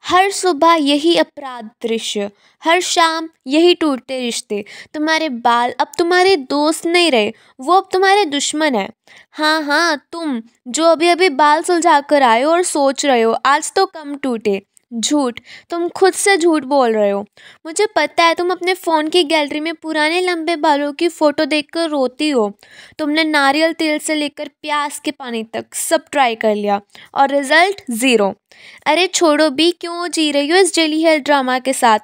हर सुबह यही अपराध दृश्य, हर शाम यही टूटते रिश्ते। तुम्हारे बाल अब तुम्हारे दोस्त नहीं रहे, वो अब तुम्हारे दुश्मन है। हाँ हाँ, तुम जो अभी अभी बाल सुलझा कर आए हो और सोच रहे हो आज तो कम टूटे। झूठ, तुम खुद से झूठ बोल रहे हो। मुझे पता है तुम अपने फ़ोन की गैलरी में पुराने लंबे बालों की फ़ोटो देखकर रोती हो। तुमने नारियल तेल से लेकर प्याज के पानी तक सब ट्राई कर लिया और रिजल्ट ज़ीरो। अरे छोड़ो भी, क्यों जी रही हो इस जेली हेयर ड्रामा के साथ।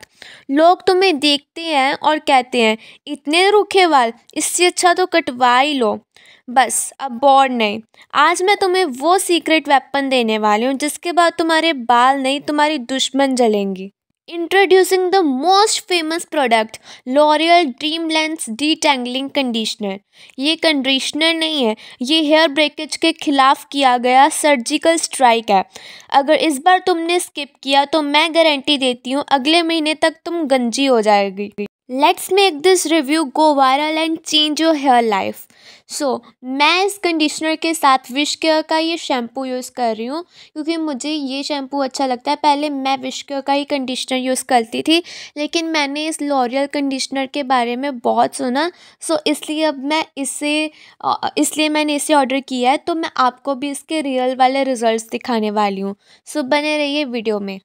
लोग तुम्हें देखते हैं और कहते हैं इतने रूखे बाल, इससे अच्छा तो कटवा ही लो। बस अब बोर्ड नहीं, आज मैं तुम्हें वो सीक्रेट वेपन देने वाली हूँ जिसके बाद तुम्हारे बाल नहीं तुम्हारी दुश्मन जलेंगी। Introducing the most famous product, L'Oreal dream lengths detangling conditioner. ये कंडीशनर नहीं है, ये हेयर ब्रेकेज के खिलाफ किया गया सर्जिकल स्ट्राइक है। अगर इस बार तुमने स्किप किया तो मैं गारंटी देती हूँ अगले महीने तक तुम गंजी हो जाएगी। Let's make this review go viral and change your hair life. So मैं इस कंडीशनर के साथ विश केयर का ये शैम्पू यूज़ कर रही हूँ क्योंकि मुझे ये शैम्पू अच्छा लगता है। पहले मैं विश केयर का ही कंडीशनर यूज़ करती थी, लेकिन मैंने इस लॉरियल कंडीशनर के बारे में बहुत सुना। सो इसलिए अब मैं इसलिए मैंने इसे ऑर्डर किया है। तो मैं आपको भी इसके रियल वाले रिजल्ट्स दिखाने वाली हूँ। सो बने रहिए वीडियो में।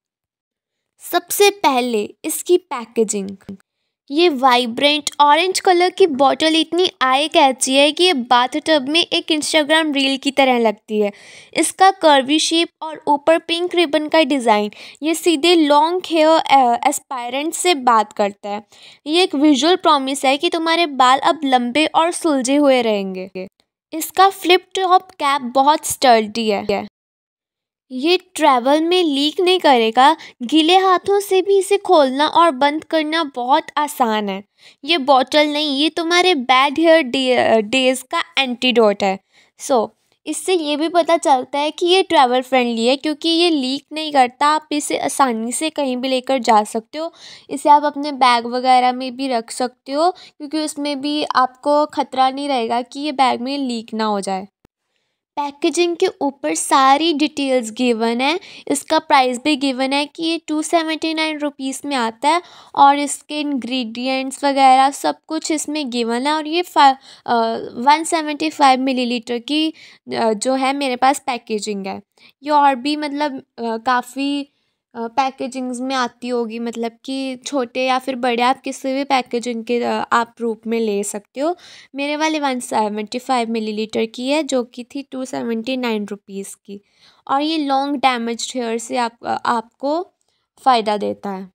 सबसे पहले इसकी पैकेजिंग, ये वाइब्रेंट ऑरेंज कलर की बॉटल इतनी आई कैची है कि ये बाथटब में एक इंस्टाग्राम रील की तरह लगती है। इसका कर्वी शेप और ऊपर पिंक रिबन का डिज़ाइन, ये सीधे लॉन्ग हेयर एस्पायरेंट से बात करता है। ये एक विजुअल प्रॉमिस है कि तुम्हारे बाल अब लंबे और सुलझे हुए रहेंगे। इसका फ्लिप टॉप कैप बहुत स्टर्डी है, ये ट्रैवल में लीक नहीं करेगा। गीले हाथों से भी इसे खोलना और बंद करना बहुत आसान है। ये बॉटल नहीं, ये तुम्हारे बैड हेयर डेज का एंटीडोट है। इससे ये भी पता चलता है कि ये ट्रैवल फ्रेंडली है क्योंकि ये लीक नहीं करता। आप इसे आसानी से कहीं भी लेकर जा सकते हो। इसे आप अपने बैग वगैरह में भी रख सकते हो क्योंकि उसमें भी आपको ख़तरा नहीं रहेगा कि ये बैग में लीक ना हो जाए। पैकेजिंग के ऊपर सारी डिटेल्स गिवन है। इसका प्राइस भी गिवन है कि ये 279 रुपीज़ में आता है और इसके इंग्रेडिएंट्स वगैरह सब कुछ इसमें गिवन है। और ये 175 मिलीलीटर की जो है मेरे पास पैकेजिंग है। ये और भी मतलब काफ़ी पैकेजिंग्स में आती होगी, मतलब कि छोटे या फिर बड़े आप किसी भी पैकेजिंग के आप रूप में ले सकते हो। मेरे वाले 175 मिलीलीटर की है जो कि थी 279 रुपीज़ की। और ये लॉन्ग डैमेज हेयर से आपको फ़ायदा देता है।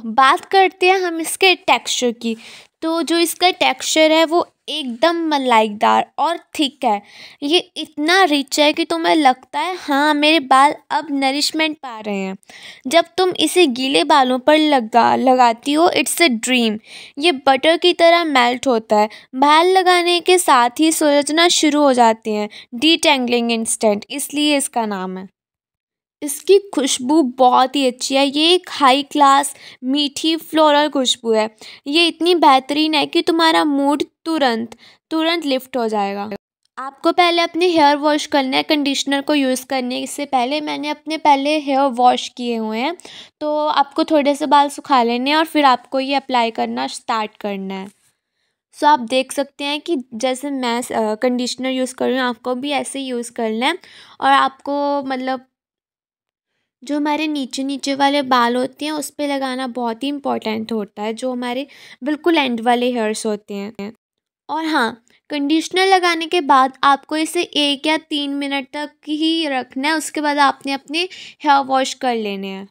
बात करते हैं हम इसके टेक्सचर की। तो जो इसका टेक्सचर है वो एकदम मलाईदार और थिक है। ये इतना रिच है कि तुम्हें लगता है हाँ मेरे बाल अब नरिशमेंट पा रहे हैं। जब तुम इसे गीले बालों पर लगाती हो, इट्स अ ड्रीम। ये बटर की तरह मेल्ट होता है, बाल लगाने के साथ ही सुलझना शुरू हो जाते हैं। डीटेंगलिंग इंस्टेंट, इसलिए इसका नाम है। इसकी खुशबू बहुत ही अच्छी है, ये एक हाई क्लास मीठी फ्लोरल खुशबू है। ये इतनी बेहतरीन है कि तुम्हारा मूड तुरंत तुरंत लिफ्ट हो जाएगा। आपको पहले अपने हेयर वॉश करना है। कंडीशनर को यूज़ करने से पहले मैंने अपने पहले हेयर वॉश किए हुए हैं, तो आपको थोड़े से बाल सुखा लेने हैं और फिर आपको ये अप्लाई करना स्टार्ट करना है। आप देख सकते हैं कि जैसे मैं कंडीशनर यूज़ कर रही हूँ, आपको भी ऐसे ही यूज़ करना है। और आपको मतलब जो हमारे नीचे नीचे वाले बाल होते हैं उस पे लगाना बहुत ही इम्पोर्टेंट होता है, जो हमारे बिल्कुल एंड वाले हेयर्स होते हैं। और हाँ, कंडीशनर लगाने के बाद आपको इसे 1 या 3 मिनट तक ही रखना है, उसके बाद आपने अपने हेयर वॉश कर लेने हैं।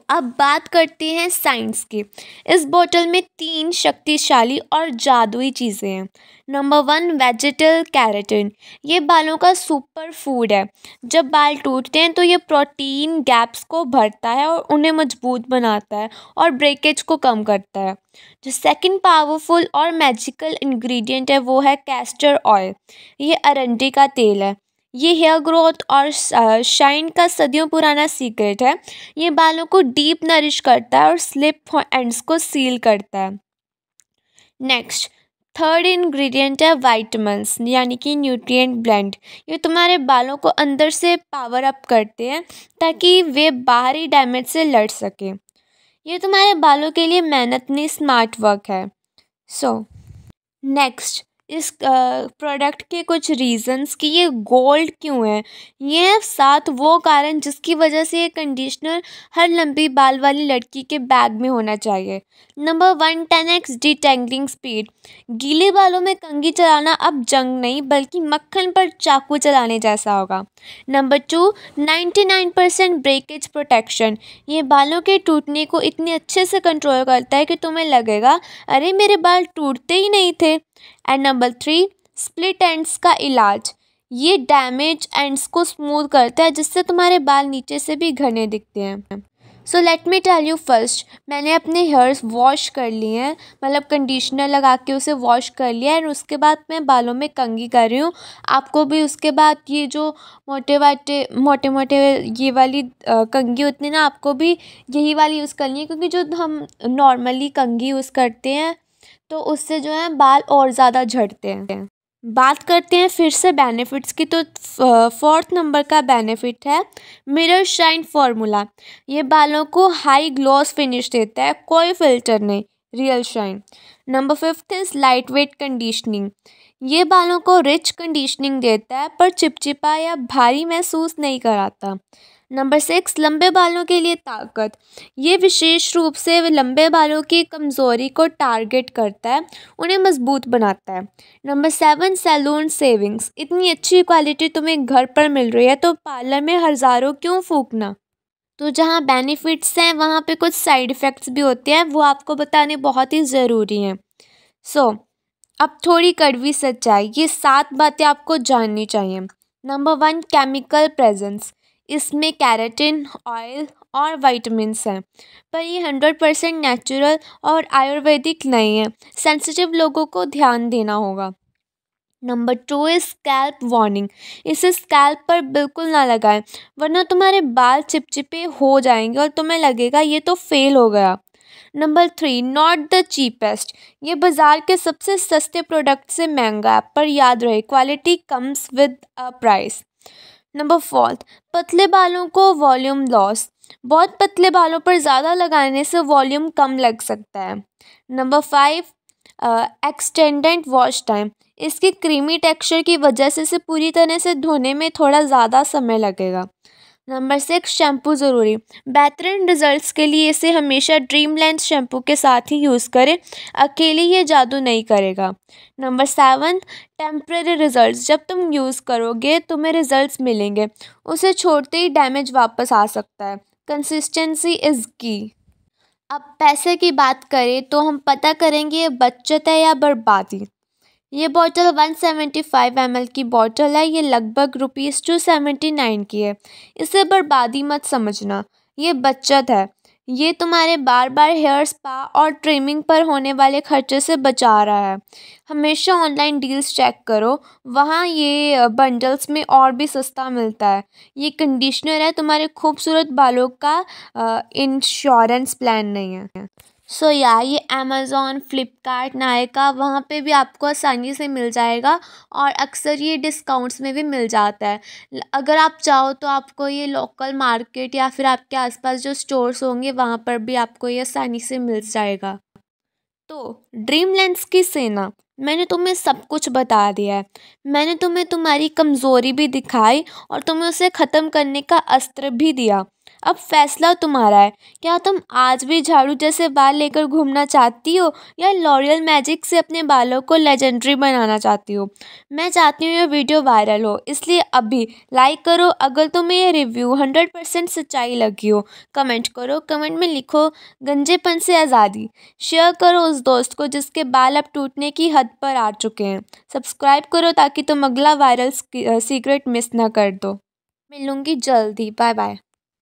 अब बात करते हैं साइंस की। इस बोतल में 3 शक्तिशाली और जादुई चीज़ें हैं। Number 1, vegetal keratin. ये बालों का सुपर फूड है। जब बाल टूटते हैं तो ये प्रोटीन गैप्स को भरता है और उन्हें मजबूत बनाता है और ब्रेकेज को कम करता है। जो सेकंड पावरफुल और मैजिकल इंग्रेडिएंट है वो है कैस्टर ऑयल। ये अरंडी का तेल है। ये हेयर ग्रोथ और शाइन का सदियों पुराना सीक्रेट है। ये बालों को डीप नरिश करता है और स्लिप एंड्स को सील करता है। नेक्स्ट, थर्ड इंग्रेडिएंट है विटामिन्स यानी कि न्यूट्रिएंट ब्लेंड। ये तुम्हारे बालों को अंदर से पावर अप करते हैं ताकि वे बाहरी डैमेज से लड़ सके। ये तुम्हारे बालों के लिए मेहनत नहीं, स्मार्ट वर्क है। नेक्स्ट, इस प्रोडक्ट के कुछ रीज़न्स कि ये गोल्ड क्यों है। ये है 7 वो कारण जिसकी वजह से ये कंडीशनर हर लंबी बाल वाली लड़की के बैग में होना चाहिए। Number 1, 10x detangling speed. गीले बालों में कंघी चलाना अब जंग नहीं बल्कि मक्खन पर चाकू चलाने जैसा होगा। Number 2, 99% breakage protection. ये बालों के टूटने को इतने अच्छे से कंट्रोल करता है कि तुम्हें लगेगा अरे मेरे बाल टूटते ही नहीं थे। एंड नंबर 3, स्प्लिट एंड्स का इलाज। ये डैमेज एंड्स को स्मूथ करता है जिससे तुम्हारे बाल नीचे से भी घने दिखते हैं। So let me tell you first, मैंने अपने हेयर्स वॉश कर लिए हैं, मतलब कंडीशनर लगा के उसे वॉश कर लिया है। और उसके बाद मैं बालों में कंघी कर रही हूँ। आपको भी उसके बाद ये जो मोटे मोटे ये वाली कंघी होती है ना, आपको भी यही वाली यूज़ करनी है क्योंकि जो हम नॉर्मली कंघी यूज़ करते हैं तो उससे जो है बाल और ज़्यादा झड़ते हैं। बात करते हैं फिर से बेनिफिट्स की, तो 4th नंबर का बेनिफिट है मिरर शाइन फार्मूला। ये बालों को हाई ग्लॉस फिनिश देता है, कोई फिल्टर नहीं, real shine. Number 5th is light weight conditioning. ये बालों को रिच कंडीशनिंग देता है पर चिपचिपा या भारी महसूस नहीं कराता। नंबर 6, लंबे बालों के लिए ताकत। ये विशेष रूप से लंबे बालों की कमज़ोरी को टारगेट करता है, उन्हें मजबूत बनाता है। Number 7, salon savings. इतनी अच्छी क्वालिटी तुम्हें घर पर मिल रही है तो पार्लर में हज़ारों क्यों फूकना। तो जहाँ बेनिफिट्स हैं वहाँ पे कुछ साइड इफ़ेक्ट्स भी होते हैं, वो आपको बताने बहुत ही ज़रूरी हैं। अब थोड़ी कड़वी सच्चाई, ये 7 बातें आपको जाननी चाहिए। Number 1, chemical presence. इसमें कैराटिन, ऑयल और विटामिन्स हैं पर ये 100% नेचुरल और आयुर्वेदिक नहीं है। सेंसिटिव लोगों को ध्यान देना होगा। Number 2 is scalp warning. इसे स्कैल्प पर बिल्कुल ना लगाएं वरना तुम्हारे बाल चिपचिपे हो जाएंगे और तुम्हें लगेगा ये तो फेल हो गया। Number 3, not the cheapest. ये बाज़ार के सबसे सस्ते प्रोडक्ट से महंगा है पर याद रहे quality comes with a price. Number 4, पतले बालों को वॉल्यूम लॉस। बहुत पतले बालों पर ज़्यादा लगाने से वॉल्यूम कम लग सकता है। Number 5, extended wash time. इसकी क्रीमी टेक्सचर की वजह से इसे पूरी तरह से धोने में थोड़ा ज़्यादा समय लगेगा। नंबर 6, शैम्पू ज़रूरी। बेहतरीन रिजल्ट्स के लिए इसे हमेशा ड्रीम लेंथ शैम्पू के साथ ही यूज़ करें, अकेले ये जादू नहीं करेगा। Number 7, temporary results. जब तुम यूज़ करोगे तुम्हें रिजल्ट्स मिलेंगे, उसे छोड़ते ही डैमेज वापस आ सकता है। कंसिस्टेंसी इज़ की। अब पैसे की बात करें तो हम पता करेंगे ये बचत है या बर्बादी। ये बॉटल 175 ml की बॉटल है, ये लगभग ₹279 की है। इसे बर्बादी मत समझना, ये बचत है। ये तुम्हारे बार बार हेयर स्पा और ट्रिमिंग पर होने वाले खर्चे से बचा रहा है। हमेशा ऑनलाइन डील्स चेक करो, वहाँ ये बंडल्स में और भी सस्ता मिलता है। ये कंडीशनर है, तुम्हारे खूबसूरत बालों का इंश्योरेंस प्लान नहीं है। ये अमेज़ॉन, फ्लिपकार्ट, नायका वहाँ पे भी आपको आसानी से मिल जाएगा और अक्सर ये डिस्काउंट्स में भी मिल जाता है। अगर आप चाहो तो आपको ये लोकल मार्केट या फिर आपके आसपास जो स्टोर्स होंगे वहाँ पर भी आपको ये आसानी से मिल जाएगा। तो ड्रीम लेंस की सेना, मैंने तुम्हें सब कुछ बता दिया है। मैंने तुम्हें तुम्हारी कमज़ोरी भी दिखाई और तुम्हें उसे ख़त्म करने का अस्त्र भी दिया। अब फैसला तुम्हारा है, क्या तुम आज भी झाड़ू जैसे बाल लेकर घूमना चाहती हो या लॉरियल मैजिक से अपने बालों को लेजेंडरी बनाना चाहती हो। मैं चाहती हूँ ये वीडियो वायरल हो, इसलिए अभी लाइक करो। अगर तुम्हें ये रिव्यू 100% सच्चाई लगी हो, कमेंट करो, कमेंट में लिखो गंजेपन से आज़ादी। शेयर करो उस दोस्त को जिसके बाल अब टूटने की हद पर आ चुके हैं। सब्सक्राइब करो ताकि तुम अगला वायरल सीक्रेट मिस ना कर दो। मिलूंगी जल्दी, बाय बाय।